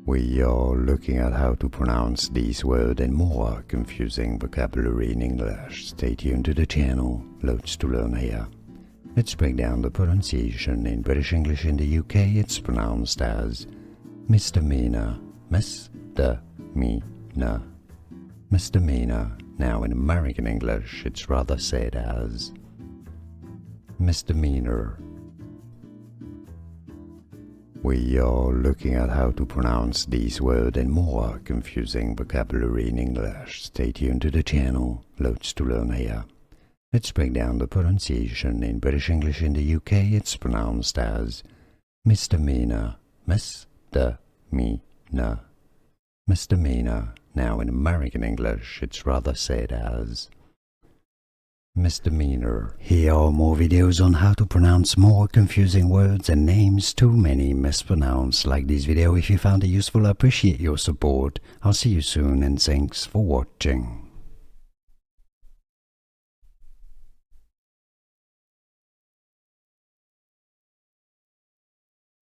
We are looking at how to pronounce these words and more confusing vocabulary in English. Stay tuned to the channel, loads to learn here. Let's break down the pronunciation. In British English in the UK, it's pronounced as misdemeanor, misdemeanor, misdemeanor. Now in American English, it's rather said as misdemeanor. We are looking at how to pronounce these words and more confusing vocabulary in English. Stay tuned to the channel, loads to learn here. Let's break down the pronunciation. In British English in the UK, it's pronounced as misdemeanor, misdemeanor, misdemeanor. Now in American English, it's rather said as misdemeanor. Here are more videos on how to pronounce more confusing words and names too many mispronounced. Like this video if you found it useful. I appreciate your support. I'll see you soon and thanks for watching.